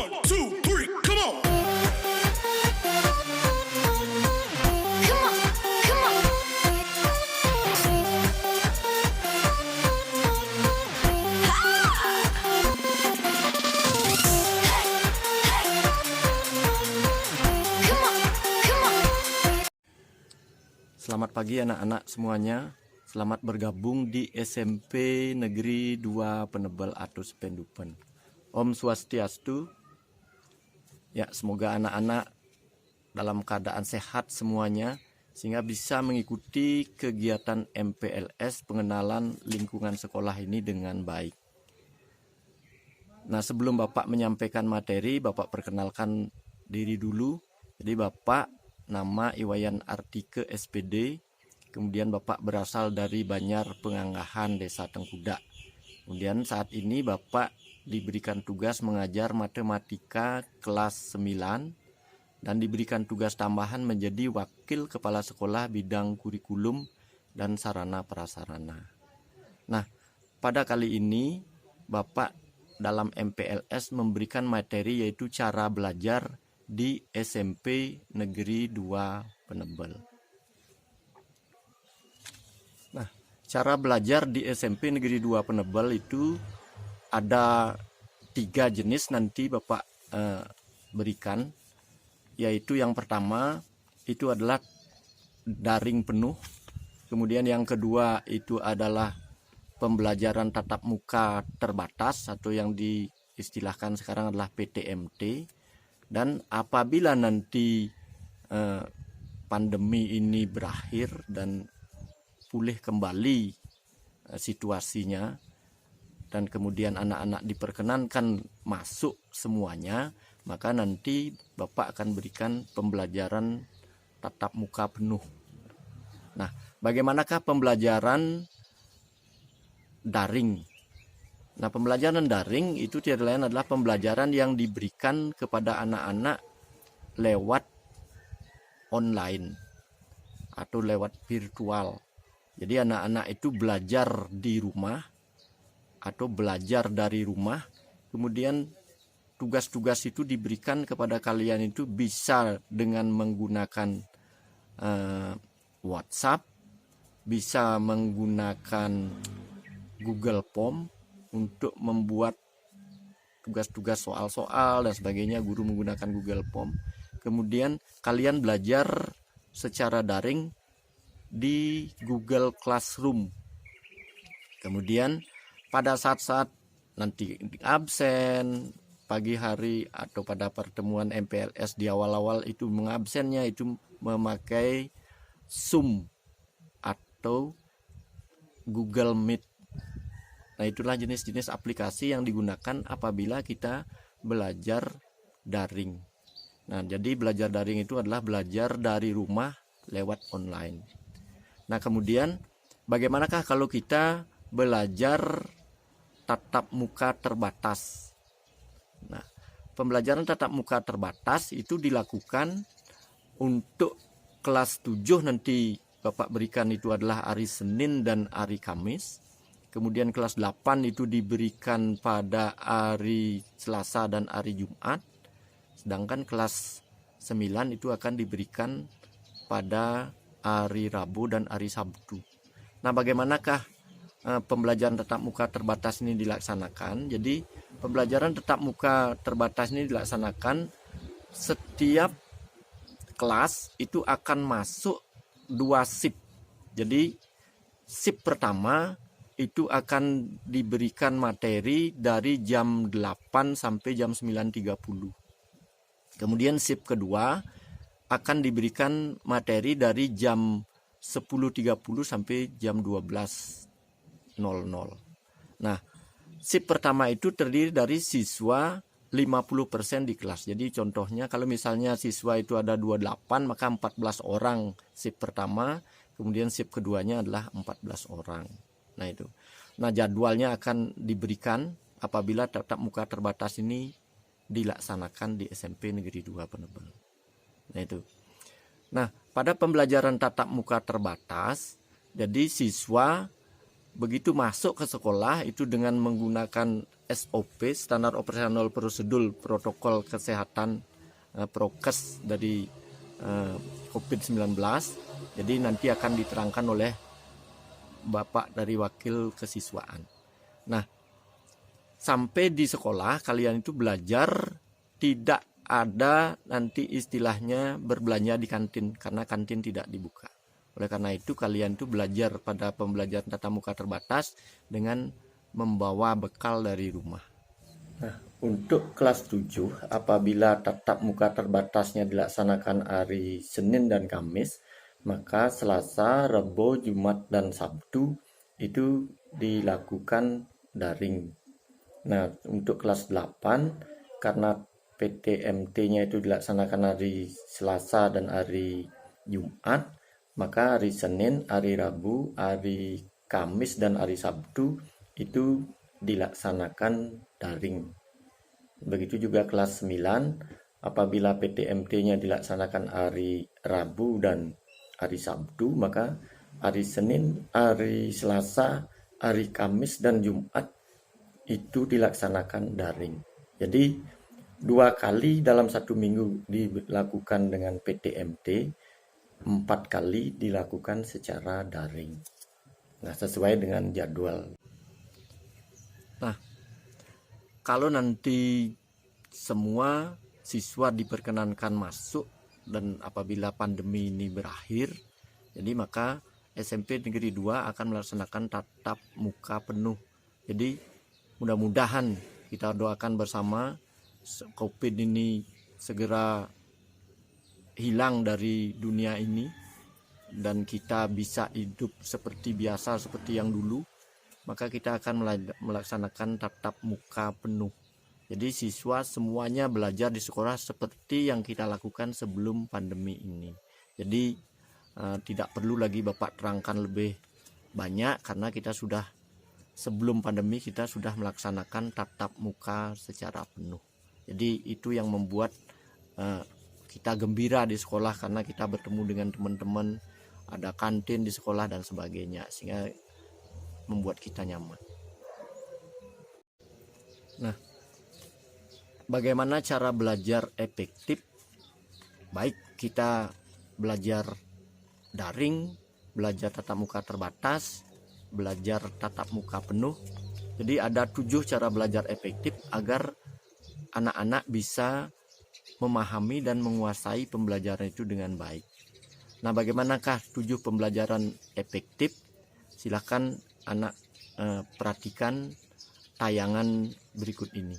1, 2, 3, come on. Come on, come on. Come on, come on. Selamat pagi anak-anak semuanya. Selamat bergabung di SMP Negeri 2 Penebel atau Pendupen. Om Swastiastu. Ya, semoga anak-anak dalam keadaan sehat semuanya sehingga bisa mengikuti kegiatan MPLS pengenalan lingkungan sekolah ini dengan baik. Nah, sebelum Bapak menyampaikan materi, Bapak perkenalkan diri dulu. Jadi Bapak nama Iwayan Artike SPD. Kemudian Bapak berasal dari Banyar Penganggahan, Desa Tengkuda. Kemudian saat ini Bapak diberikan tugas mengajar matematika kelas 9 dan diberikan tugas tambahan menjadi wakil kepala sekolah bidang kurikulum dan sarana prasarana. Nah, pada kali ini Bapak dalam MPLS memberikan materi yaitu cara belajar di SMP Negeri 2 Penebel. Nah, cara belajar di SMP Negeri 2 Penebel itu ada 3 jenis nanti Bapak berikan, yaitu yang pertama itu adalah daring penuh, kemudian yang kedua itu adalah pembelajaran tatap muka terbatas atau yang diistilahkan sekarang adalah PTMT, dan apabila nanti pandemi ini berakhir dan pulih kembali situasinya dan kemudian anak-anak diperkenankan masuk semuanya, maka nanti Bapak akan berikan pembelajaran tatap muka penuh. Nah, bagaimanakah pembelajaran daring? Nah, pembelajaran daring itu tidak lain adalah pembelajaran yang diberikan kepada anak-anak lewat online atau lewat virtual. Jadi anak-anak itu belajar di rumah atau belajar dari rumah, kemudian tugas-tugas itu diberikan kepada kalian itu bisa dengan menggunakan WhatsApp, bisa menggunakan Google Form untuk membuat tugas-tugas soal-soal dan sebagainya. Guru menggunakan Google Form. Kemudian kalian belajar secara daring di Google Classroom. Kemudian pada saat-saat nanti absen pagi hari atau pada pertemuan MPLS di awal-awal itu mengabsennya itu memakai Zoom atau Google Meet. Nah, itulah jenis-jenis aplikasi yang digunakan apabila kita belajar daring. Nah, jadi belajar daring itu adalah belajar dari rumah lewat online. Nah, kemudian bagaimanakah kalau kita belajar tatap muka terbatas? Nah, pembelajaran tatap muka terbatas itu dilakukan untuk kelas 7 nanti Bapak berikan itu adalah hari Senin dan hari Kamis. Kemudian kelas 8 itu diberikan pada hari Selasa dan hari Jumat. Sedangkan kelas 9 itu akan diberikan pada hari Rabu dan hari Sabtu. Nah, bagaimanakah pembelajaran tatap muka terbatas ini dilaksanakan? Jadi pembelajaran tatap muka terbatas ini dilaksanakan setiap kelas itu akan masuk 2 shift. Jadi shift pertama itu akan diberikan materi dari jam 8 sampai jam 9.30. Kemudian shift kedua akan diberikan materi dari jam 10.30 sampai jam 12.00. Nah, shift pertama itu terdiri dari siswa 50% di kelas. Jadi contohnya kalau misalnya siswa itu ada 28, maka 14 orang shift pertama, kemudian shift keduanya adalah 14 orang. Nah, itu. Nah, jadwalnya akan diberikan apabila tatap muka terbatas ini dilaksanakan di SMP Negeri 2 Penebel. Nah, itu. Nah, pada pembelajaran tatap muka terbatas, jadi siswa begitu masuk ke sekolah itu dengan menggunakan SOP, standar operasional prosedur protokol kesehatan prokes dari COVID-19. Jadi nanti akan diterangkan oleh Bapak dari wakil kesiswaan. Nah, sampai di sekolah kalian itu belajar, tidak ada nanti istilahnya berbelanja di kantin karena kantin tidak dibuka. Oleh karena itu kalian itu belajar pada pembelajaran tatap muka terbatas dengan membawa bekal dari rumah. Nah, untuk kelas 7 apabila tatap muka terbatasnya dilaksanakan hari Senin dan Kamis, maka Selasa, Rabu, Jumat, dan Sabtu itu dilakukan daring. Nah, untuk kelas 8 karena PTMT-nya itu dilaksanakan hari Selasa dan hari Jumat, maka hari Senin, hari Rabu, hari Kamis, dan hari Sabtu itu dilaksanakan daring. Begitu juga kelas 9 apabila PTMT-nya dilaksanakan hari Rabu dan hari Sabtu, maka hari Senin, hari Selasa, hari Kamis, dan Jumat itu dilaksanakan daring. Jadi 2 kali dalam 1 minggu dilakukan dengan PTMT, 4 kali dilakukan secara daring. Nah, sesuai dengan jadwal. Nah, kalau nanti semua siswa diperkenankan masuk dan apabila pandemi ini berakhir, jadi maka SMP Negeri 2 akan melaksanakan tatap muka penuh. Jadi mudah-mudahan kita doakan bersama COVID ini segera hilang dari dunia ini dan kita bisa hidup seperti biasa, seperti yang dulu. Maka kita akan melaksanakan tatap muka penuh. Jadi siswa semuanya belajar di sekolah seperti yang kita lakukan sebelum pandemi ini. Jadi tidak perlu lagi Bapak terangkan lebih banyak karena kita sudah sebelum pandemi kita sudah melaksanakan tatap muka secara penuh. Jadi itu yang membuat kita gembira di sekolah karena kita bertemu dengan teman-teman, ada kantin di sekolah dan sebagainya, sehingga membuat kita nyaman. Nah, bagaimana cara belajar efektif? Baik kita belajar daring, belajar tatap muka terbatas, belajar tatap muka penuh. Jadi ada 7 cara belajar efektif agar anak-anak bisa memahami dan menguasai pembelajaran itu dengan baik. Nah, bagaimanakah 7 pembelajaran efektif? Silakan anak perhatikan tayangan berikut ini.